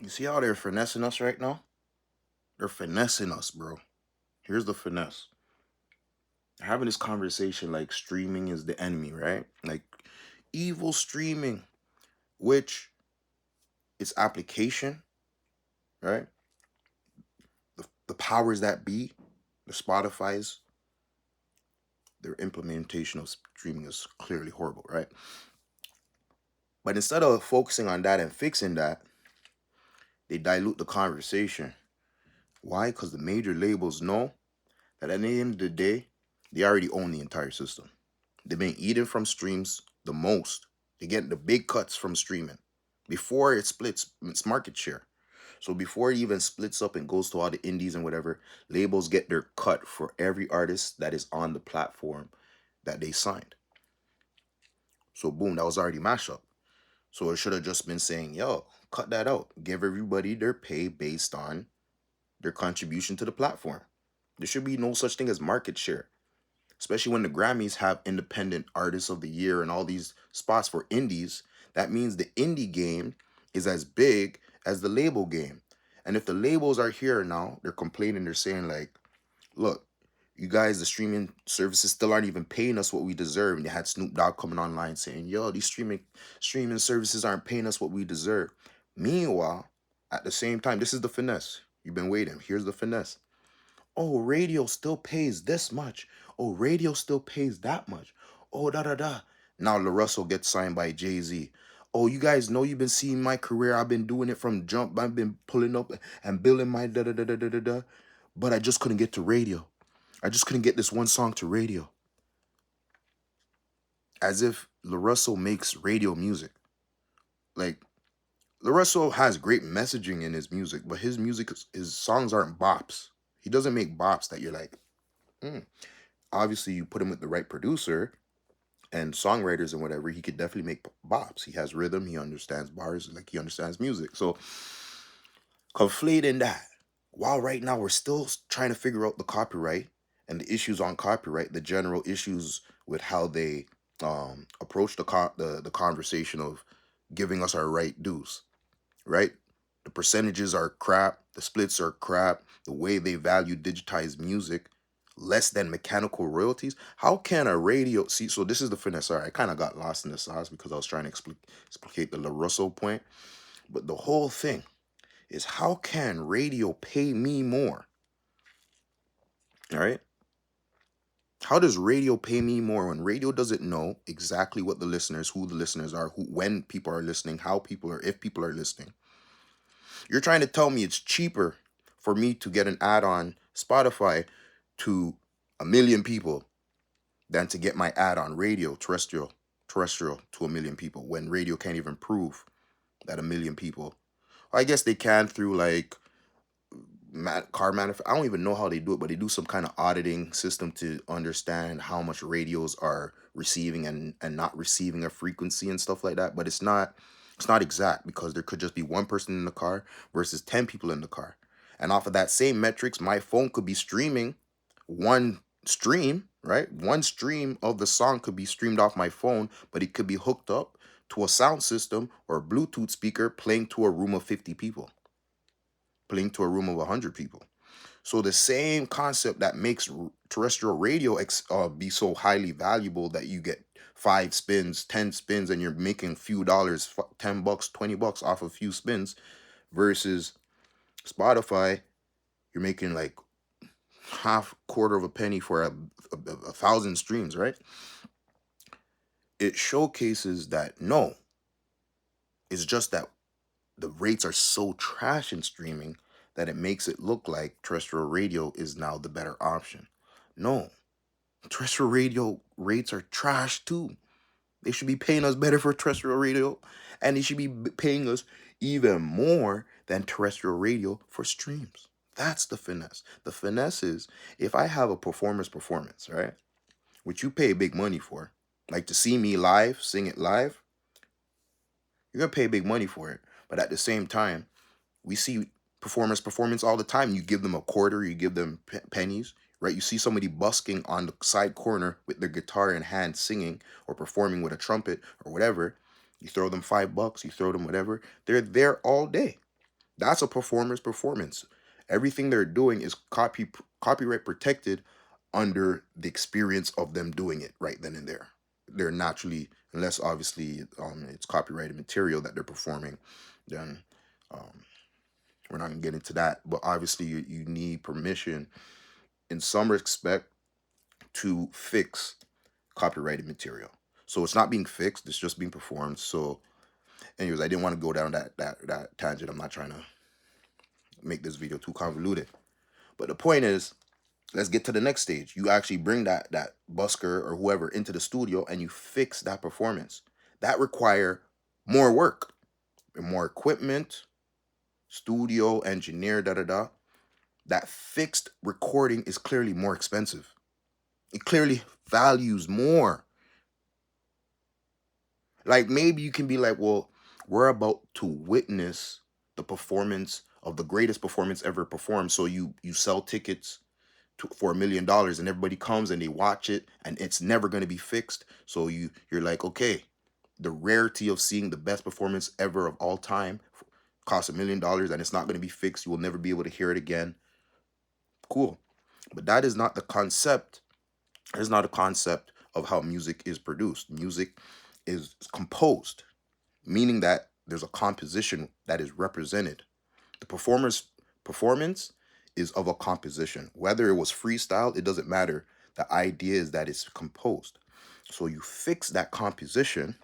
You see how they're finessing us right now? They're finessing us, bro. Here's the finesse. They're having this conversation like streaming is the enemy, right? Like evil streaming, which its application, right? The powers that be, the Spotify's, their implementation of streaming is clearly horrible, right? But instead of focusing on that and fixing that, they dilute the conversation. Why? Because the major labels know that at the end of the day, they already own the entire system. They've been eating from streams the most. They get the big cuts from streaming before it splits its market share. So before it even splits up and goes to all the indies and whatever, labels get their cut for every artist that is on the platform that they signed. So boom, that was already mashup. So it should have just been saying, yo, cut that out. Give everybody their pay based on their contribution to the platform. There should be no such thing as market share, especially when the Grammys have independent artists of the year and all these spots for indies. That means the indie game is as big as the label game. And if the labels are here now, they're complaining, they're saying like, look, you guys, the streaming services still aren't even paying us what we deserve. And they had Snoop Dogg coming online saying, yo, these streaming services aren't paying us what we deserve. Meanwhile, at the same time, this is the finesse. You've been waiting. Here's the finesse. Oh, radio still pays this much. Oh, radio still pays that much. Oh, da da da. Now LaRussell gets signed by Jay-Z. Oh, you guys know you've been seeing my career. I've been doing it from jump. I've been pulling up and building my da da da da da da da. But I just couldn't get to radio. I just couldn't get this one song to radio. As if LaRussell makes radio music. Like, LaRussell has great messaging in his music, but his songs aren't bops. He doesn't make bops that you're like, hmm. Obviously you put him with the right producer and songwriters and whatever, he could definitely make bops. He has rhythm, he understands bars, like he understands music. So conflating that, while right now we're still trying to figure out the copyright and the issues on copyright, the general issues with how they approach the conversation of giving us our right dues, right? The percentages are crap, the splits are crap, the way they value digitized music, less than mechanical royalties. How can a radio see? So this is the finesse. Sorry, I kind of got lost in the sauce because I was trying to explicate the LaRusso point. But the whole thing is how can radio pay me more? All right. How does radio pay me more when radio doesn't know exactly what the listeners, who the listeners are, who when people are listening, how people are, if people are listening? You're trying to tell me it's cheaper for me to get an ad on Spotify to a million people than to get my ad on radio, terrestrial to a million people when radio can't even prove that a million people. I guess they can through like car manufacturer. I don't even know how they do it, but they do some kind of auditing system to understand how much radios are receiving and not receiving a frequency and stuff like that. But it's not exact because there could just be one person in the car versus 10 people in the car. And off of that same metrics, my phone could be streaming one stream, right? One stream of the song could be streamed off my phone, but it could be hooked up to a sound system or a Bluetooth speaker playing to a room of 50 people, playing to a room of 100 people. So the same concept that makes terrestrial radio be so highly valuable that you get 5 spins, 10 spins, and you're making a few dollars, $10, $20 off a few spins, versus Spotify, you're making like half quarter of a penny for a thousand streams, right? It showcases that no, it's just that the rates are so trash in streaming that it makes it look like terrestrial radio is now the better option. No, terrestrial radio rates are trash too. They should be paying us better for terrestrial radio, and they should be paying us even more than terrestrial radio for streams. That's the finesse. The finesse is if I have a performance, right, which you pay big money for, like to see me live, sing it live, you're gonna pay big money for it. But at the same time, we see performance all the time. You give them a quarter, you give them pennies, right? You see somebody busking on the side corner with their guitar in hand, singing or performing with a trumpet or whatever. You throw them $5, you throw them whatever. They're there all day. That's a performer's performance. Everything they're doing is copyright protected under the experience of them doing it right then and there. They're naturally, unless obviously it's copyrighted material that they're performing, then um, we're not gonna get into that. But obviously, you need permission in some respect to fix copyrighted material. So it's not being fixed; it's just being performed. So, anyways, I didn't want to go down that tangent. I'm not trying to make this video too convoluted. But the point is, let's get to the next stage. You actually bring that busker or whoever into the studio and you fix that performance. That require more work and more equipment, studio, engineer, da da da. That fixed recording is clearly more expensive. It clearly values more. Like maybe you can be like, well, we're about to witness the performance of the greatest performance ever performed. So you sell tickets for $1 million and everybody comes and they watch it and it's never going to be fixed. So you're like, okay, the rarity of seeing the best performance ever of all time costs $1 million and it's not going to be fixed. You will never be able to hear it again. Cool. But that is not the concept. That is not a concept of how music is produced. Music is composed, meaning that there's a composition that is represented. The performer's performance is of a composition. Whether it was freestyle, it doesn't matter. The idea is that it's composed. So you fix that composition,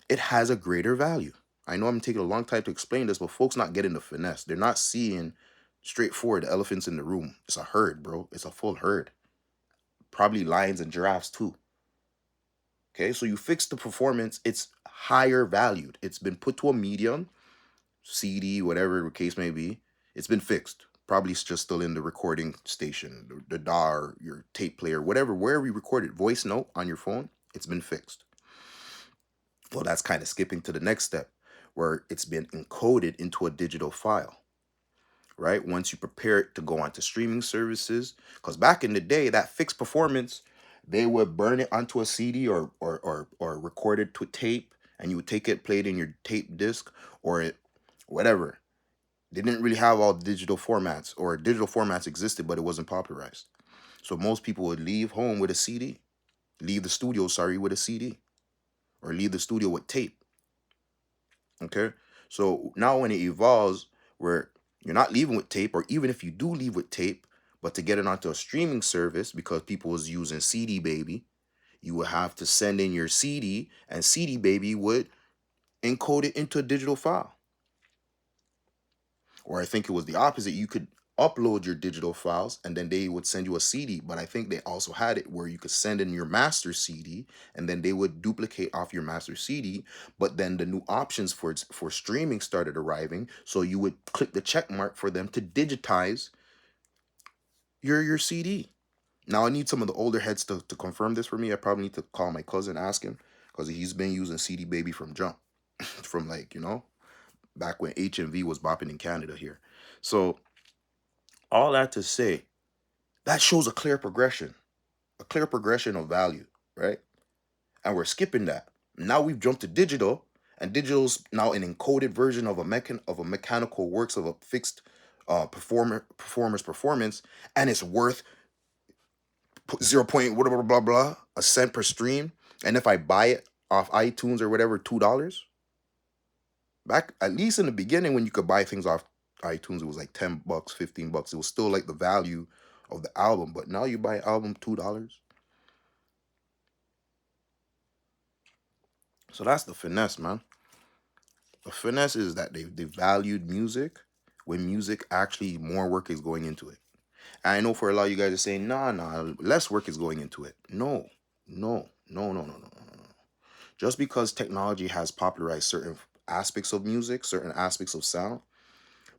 it has a greater value. I know I'm taking a long time to explain this, but folks not getting the finesse. They're not seeing straightforward the elephants in the room. It's a herd, bro. It's a full herd. Probably lions and giraffes too. Okay, so you fix the performance, it's higher valued. It's been put to a medium, CD, whatever the case may be. It's been fixed. Probably it's just still in the recording station, the DAW, your tape player, whatever, wherever you record it, voice note on your phone, it's been fixed. Well, that's kind of skipping to the next step where it's been encoded into a digital file, right? Once you prepare it to go onto streaming services, because back in the day, that fixed performance, they would burn it onto a CD or record it to a tape, and you would take it, play it in your tape disc or whatever. They didn't really have all digital formats, or digital formats existed, but it wasn't popularized. So most people would leave home with a CD, leave the studio, sorry, with a CD, or leave the studio with tape. Okay. So now when it evolves where you're not leaving with tape, or even if you do leave with tape, but to get it onto a streaming service because people was using CD Baby, you would have to send in your CD and CD Baby would encode it into a digital file. Or I think it was the opposite. You could upload your digital files and then they would send you a CD. But I think they also had it where you could send in your master CD and then they would duplicate off your master CD. But then the new options for streaming started arriving. So you would click the check mark for them to digitize your CD. Now I need some of the older heads to confirm this for me. I probably need to call my cousin, ask him, because he's been using CD Baby from jump. From like, back when HMV was bopping in Canada here. So all that to say, that shows a clear progression of value, right? And we're skipping that. Now we've jumped to digital, and digital's now an encoded version of a mechanical works of a fixed performer's performance, and it's worth 0. Blah blah blah blah a cent per stream. And if I buy it off iTunes or whatever, $2. Back at least in the beginning when you could buy things off iTunes, it was like $10, $15. It was still like the value of the album, but now you buy an album $2. So that's the finesse, man. The finesse is that they valued music when music actually more work is going into it. And I know for a lot of you guys are saying, nah, less work is going into it. No, no, no, no, no, no, no, no. Just because technology has popularized certain aspects of music, certain aspects of sound,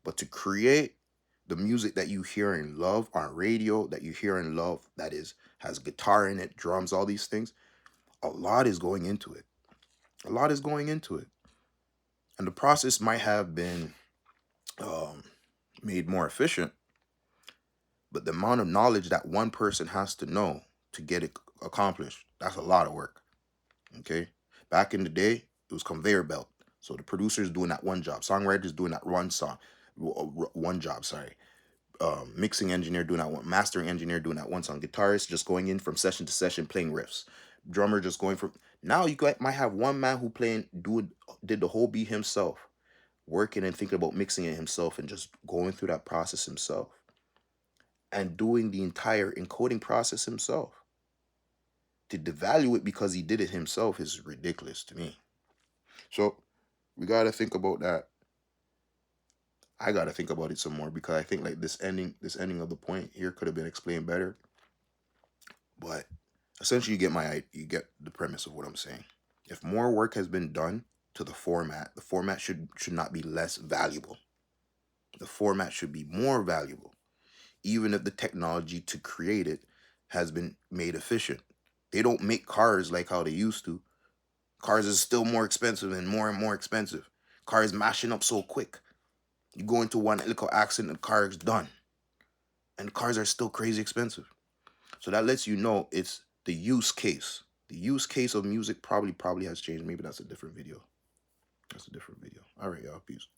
but to create the music that you hear and love on radio, that you hear and love, that has guitar in it, drums, all these things, a lot is going into it. A lot is going into it. And the process might have been um, made more efficient, but the amount of knowledge that one person has to know to get it accomplished, that's a lot of work. Okay. Back in the day, it was conveyor belt. So the producer's doing that one job, songwriters doing that one song, one job, sorry. Mixing engineer doing that one, mastering engineer doing that once on guitarist, just going in from session to session playing riffs, drummer just going from. Now might have one man who did the whole beat himself, working and thinking about mixing it himself and just going through that process himself and doing the entire encoding process himself. To devalue it because he did it himself is ridiculous to me. So we gotta think about that. I gotta think about it some more because I think like this ending of the point here could have been explained better. But essentially, you get the premise of what I'm saying. If more work has been done to the format should not be less valuable. The format should be more valuable, even if the technology to create it has been made efficient. They don't make cars like how they used to. Cars is still more expensive and more expensive. Cars mashing up so quick. You go into one little accident, the car is done. And cars are still crazy expensive. So that lets you know it's the use case. The use case of music probably has changed. Maybe that's a different video. That's a different video. All right, y'all. Peace.